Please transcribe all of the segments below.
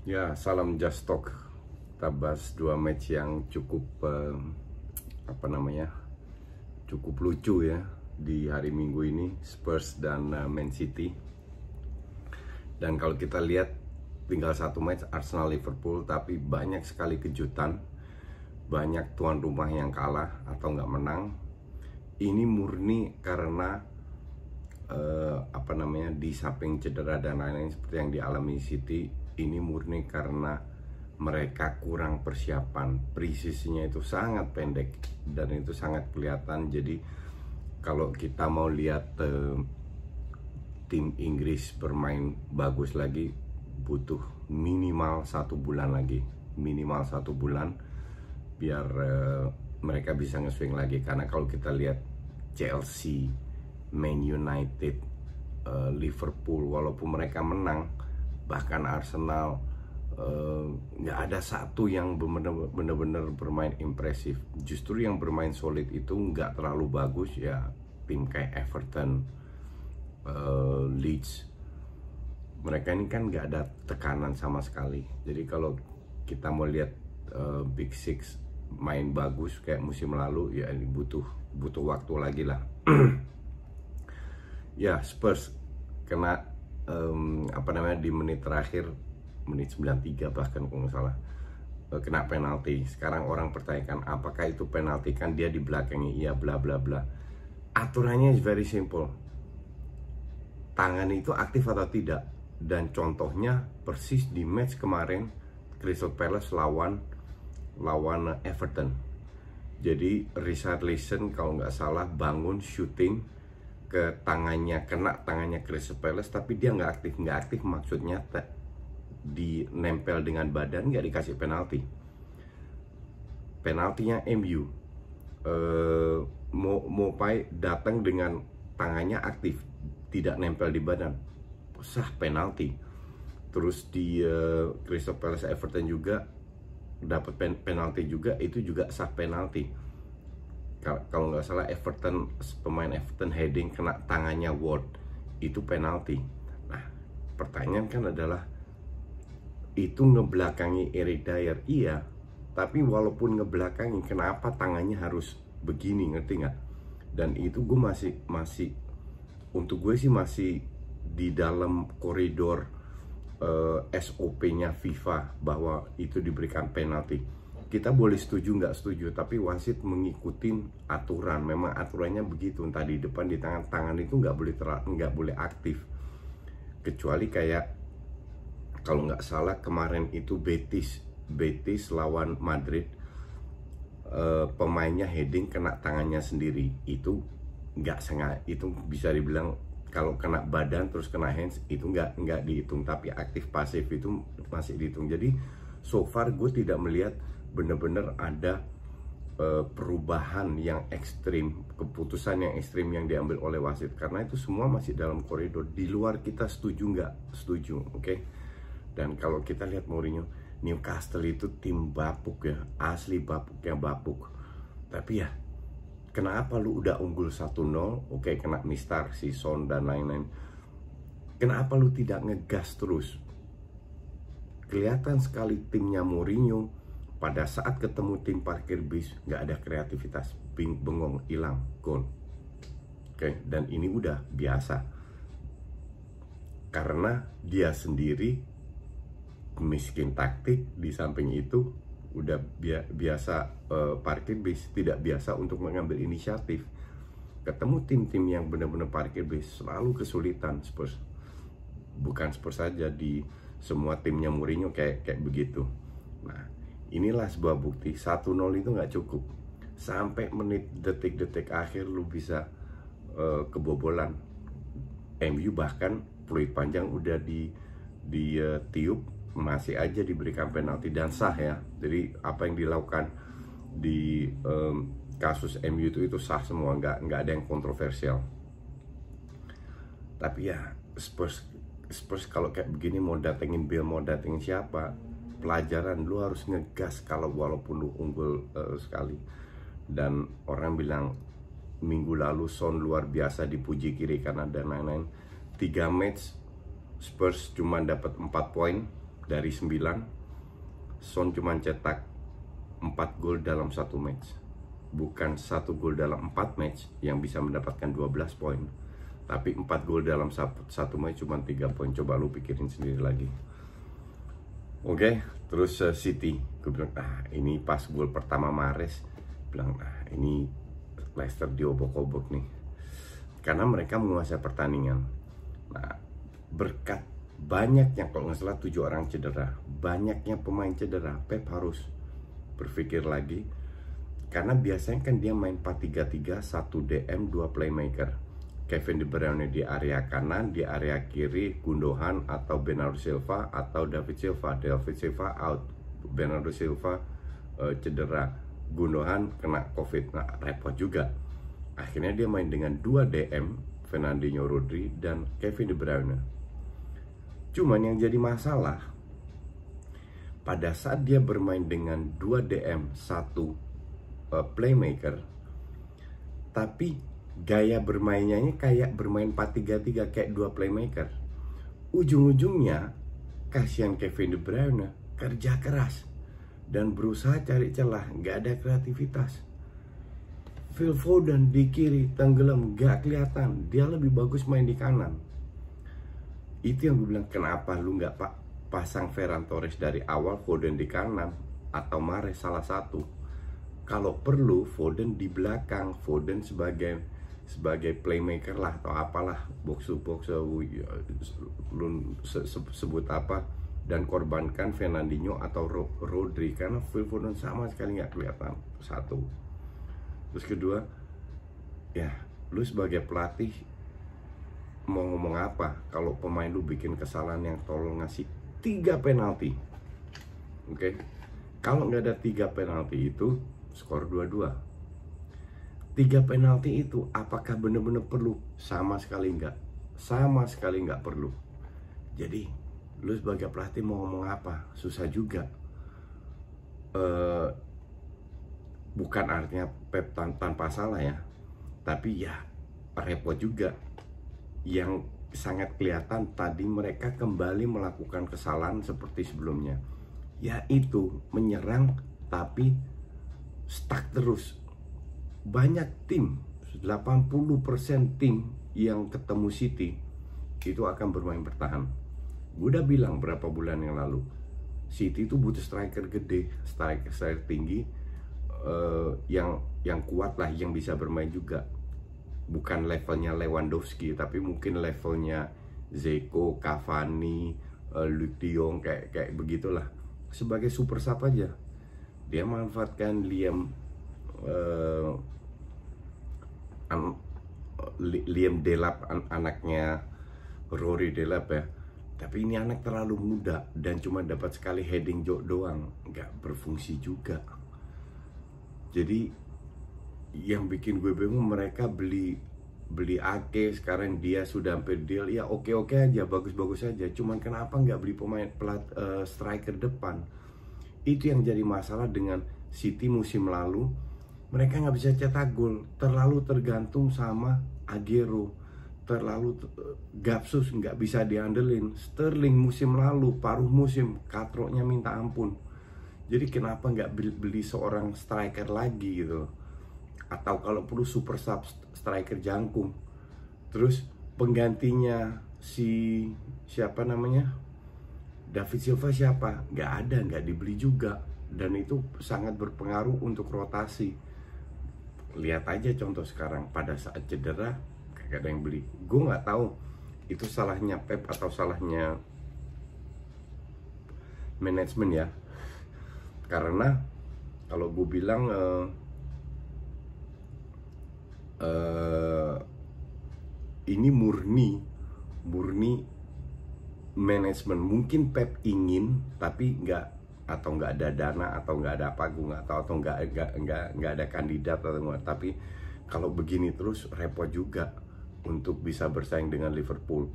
Ya, salam Just Talk. Kita bahas dua match yang cukup cukup lucu ya di hari Minggu ini, Spurs dan Man City. Dan kalau kita lihat tinggal satu match Arsenal Liverpool, tapi banyak sekali kejutan, banyak tuan rumah yang kalah atau nggak menang. Ini murni karena di samping cedera dan lain-lain seperti yang dialami City, ini murni karena mereka kurang persiapan. Pre-seasonnya itu sangat pendek dan itu sangat kelihatan. Jadi kalau kita mau lihat tim Inggris bermain bagus lagi, butuh minimal 1 bulan lagi, biar mereka bisa nge-swing lagi. Karena kalau kita lihat Chelsea, Man United, Liverpool, walaupun mereka menang, bahkan Arsenal, nggak ada satu yang benar-benar bermain impresif. Justru yang bermain solid itu nggak terlalu bagus ya, tim kayak Everton, Leeds. Mereka ini kan nggak ada tekanan sama sekali. Jadi kalau kita mau lihat Big Six main bagus kayak musim lalu, ya ini butuh waktu lagi lah. Ya, Spurs kena di menit terakhir, menit 93 bahkan kalau nggak salah, kena penalti. Sekarang orang pertanyakan apakah itu penalti, kan dia di belakangnya, iya bla bla bla. Aturannya is very simple, tangan itu aktif atau tidak. Dan contohnya persis di match kemarin Crystal Palace lawan Everton. Jadi Richarlison kalau nggak salah bangun shooting ke tangannya, kena tangannya Crystal Palace, tapi dia nggak aktif maksudnya dinempel dengan badan, nggak dikasih penalti. Penaltinya MU, Mopai datang dengan tangannya aktif, tidak nempel di badan, sah penalti. Terus di Crystal Palace Everton juga dapat penalti juga, itu juga sah penalti. Kalau nggak salah pemain Everton heading kena tangannya Ward, itu penalti. Nah, pertanyaan kan adalah, itu ngebelakangi Eric Dier, iya, tapi walaupun ngebelakangi, kenapa tangannya harus begini, ngerti nggak? Dan itu gue masih untuk gue sih masih di dalam koridor SOP-nya FIFA bahwa itu diberikan penalti. Kita boleh setuju nggak setuju, tapi wasit mengikuti aturan. Memang aturannya begitu, entah di depan di tangan itu nggak boleh aktif, kecuali kayak kalau nggak salah kemarin itu Betis lawan Madrid, pemainnya heading kena tangannya sendiri, itu nggak sengaja. Itu bisa dibilang kalau kena badan terus kena hands itu nggak dihitung, tapi aktif pasif itu masih dihitung. Jadi so far gue tidak melihat benar-benar ada perubahan yang ekstrim, keputusan yang ekstrim yang diambil oleh wasit, karena itu semua masih dalam koridor. Di luar kita setuju nggak setuju, oke? Dan kalau kita lihat Mourinho, Newcastle itu tim bapuk ya, asli bapuknya bapuk. Tapi ya, kenapa lu udah unggul 1-0, oke, kena mistar si Son dan lain-lain, kenapa lu tidak ngegas terus? Kelihatan sekali timnya Mourinho pada saat ketemu tim parkir bis nggak ada kreativitas, bengong, hilang, gol. Oke, dan ini udah biasa karena dia sendiri miskin taktik. Di samping itu udah biasa parkir bis, tidak biasa untuk mengambil inisiatif. Ketemu tim-tim yang benar-benar parkir bis selalu kesulitan. Spurs, bukan Spurs saja, di semua timnya Mourinho kayak begitu. Nah, inilah sebuah bukti 1-0 itu nggak cukup. Sampai menit detik-detik akhir lu bisa kebobolan. MU bahkan peluit panjang udah ditiup, masih aja diberikan penalti dan sah ya. Jadi apa yang dilakukan di kasus MU itu sah semua, nggak ada yang kontroversial. Tapi ya Spurs kalau kayak begini mau datengin Bill, mau datengin siapa, pelajaran lu harus ngegas kalau walaupun lu unggul sekali. Dan orang bilang minggu lalu Son luar biasa dipuji kiri kanan dan lain-lain. 3 match Spurs cuma dapat 4 poin, dari 9, Son cuma cetak 4 gol dalam 1 match. Bukan 1 gol dalam 4 match yang bisa mendapatkan 12 poin, tapi 4 gol dalam 1 match cuma 3 poin. Coba lu pikirin sendiri lagi. Oke, terus City, gue bilang, ini pas gol pertama Mahrez, bilang, ini Leicester diobok-obok nih, karena mereka menguasai pertandingan. Nah, berkat banyaknya, kalau nggak salah 7 orang cedera, banyaknya pemain cedera, Pep harus berpikir lagi, karena biasanya kan dia main 4-3-3, 1 DM, 2 playmaker. Kevin De Bruyne di area kanan, di area kiri Gundogan atau Bernardo Silva atau David Silva. David Silva out, Bernardo Silva cedera, Gundogan kena COVID. Nah, repot juga. Akhirnya dia main dengan 2 DM, Fernandinho, Rodri, dan Kevin De Bruyne. Cuman yang jadi masalah, pada saat dia bermain dengan 2 DM, 1 playmaker, tapi gaya bermainnya kayak bermain 4-3-3, kayak 2 playmaker. Ujung-ujungnya kasihan Kevin De Bruyne, kerja keras dan berusaha cari celah, nggak ada kreativitas. Phil Foden di kiri tenggelam, nggak kelihatan. Dia lebih bagus main di kanan. Itu yang gue bilang, kenapa lu nggak pasang Ferran Torres dari awal, Foden di kanan, atau Mahrez salah satu. Kalau perlu Foden di belakang, Foden sebagai playmaker lah atau apalah, box to box, sebut apa, dan korbankan Fernandinho atau Rodri, karena Phil Foden sama sekali nggak kelihatan. Satu. Terus kedua, ya lu sebagai pelatih mau ngomong apa kalau pemain lu bikin kesalahan yang tolong ngasih 3 penalti. Oke? Kalau nggak ada 3 penalti itu skor 2-2. 3 penalti itu apakah benar-benar perlu? Sama sekali enggak. Sama sekali enggak perlu. Jadi lu sebagai pelatih mau ngomong apa? Susah juga. Bukan artinya Pep tanpa salah ya, tapi ya repot juga. Yang sangat kelihatan tadi mereka kembali melakukan kesalahan seperti sebelumnya, yaitu menyerang tapi stuck terus. Banyak tim, 80% tim yang ketemu City itu akan bermain bertahan. Gue udah bilang berapa bulan yang lalu, City itu butuh striker gede, striker tinggi, yang kuat lah, yang bisa bermain juga. Bukan levelnya Lewandowski, tapi mungkin levelnya Zeko, Cavani, Luuk de Jong, kayak begitulah. Sebagai super sub aja. Dia manfaatkan Liam Delap, anaknya Rory Delap ya. Tapi ini anak terlalu muda dan cuma dapat sekali heading doang, nggak berfungsi juga. Jadi yang bikin gue bingung, mereka beli Ake, sekarang dia sudah hampir deal. Ya oke aja, bagus aja. Cuman kenapa nggak beli pemain striker depan? Itu yang jadi masalah dengan City musim lalu. Mereka nggak bisa cetak gol, terlalu tergantung sama Aguero, terlalu Gapsus nggak bisa diandelin. Sterling musim lalu paruh musim katroknya minta ampun. Jadi kenapa nggak beli seorang striker lagi gitu? Atau kalau perlu super sub striker jangkung. Terus penggantinya siapa namanya, David Silva siapa? Nggak ada, nggak dibeli juga. Dan itu sangat berpengaruh untuk rotasi. Lihat aja contoh sekarang, pada saat cedera kagak ada yang beli. Gue nggak tahu itu salahnya Pep atau salahnya manajemen ya. Karena kalau gue bilang ini murni manajemen. Mungkin Pep ingin tapi nggak ada dana atau nggak ada apa, gue nggak tahu, atau nggak ada kandidat atau nggak. Tapi kalau begini terus repot juga untuk bisa bersaing dengan Liverpool.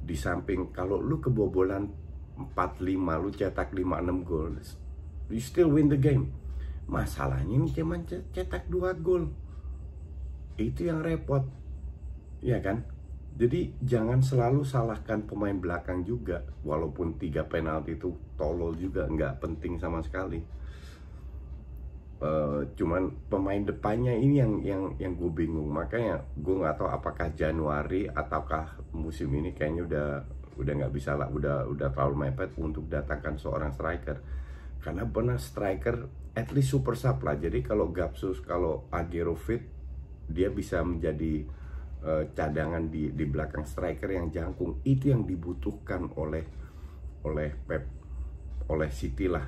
Di samping kalau lu kebobolan 4-5, lu cetak 5-6 gol, you still win the game. Masalahnya ini cuma cetak 2 gol. Itu yang repot, ya kan? Jadi jangan selalu salahkan pemain belakang juga, walaupun 3 penalti itu tolol juga, nggak penting sama sekali. Cuman pemain depannya ini yang gue bingung. Makanya gue nggak tahu apakah Januari ataukah musim ini kayaknya udah nggak bisa lah, udah terlalu mepet untuk datangkan seorang striker. Karena benar striker at least super sub lah. Jadi kalau Gapsus, kalau Aguero fit, dia bisa menjadi cadangan di belakang striker yang jangkung. Itu yang dibutuhkan oleh Pep, oleh City lah.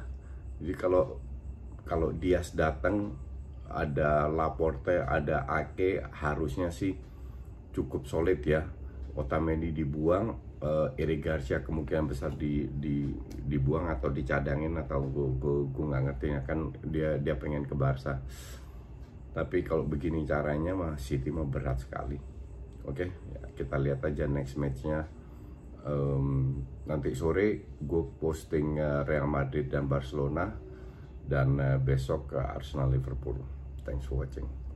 Jadi kalau Diaz datang, ada Laporte, ada Ake, harusnya sih cukup solid ya. Otamendi dibuang, Eric Garcia kemungkinan besar dibuang atau dicadangin, atau gue nggak ngerti ya, kan dia pengen ke Barca. Tapi kalau begini caranya mah City mah berat sekali. Oke, ya, kita lihat aja next matchnya. Nanti sore gue posting Real Madrid dan Barcelona, dan besok ke Arsenal Liverpool. Thanks for watching.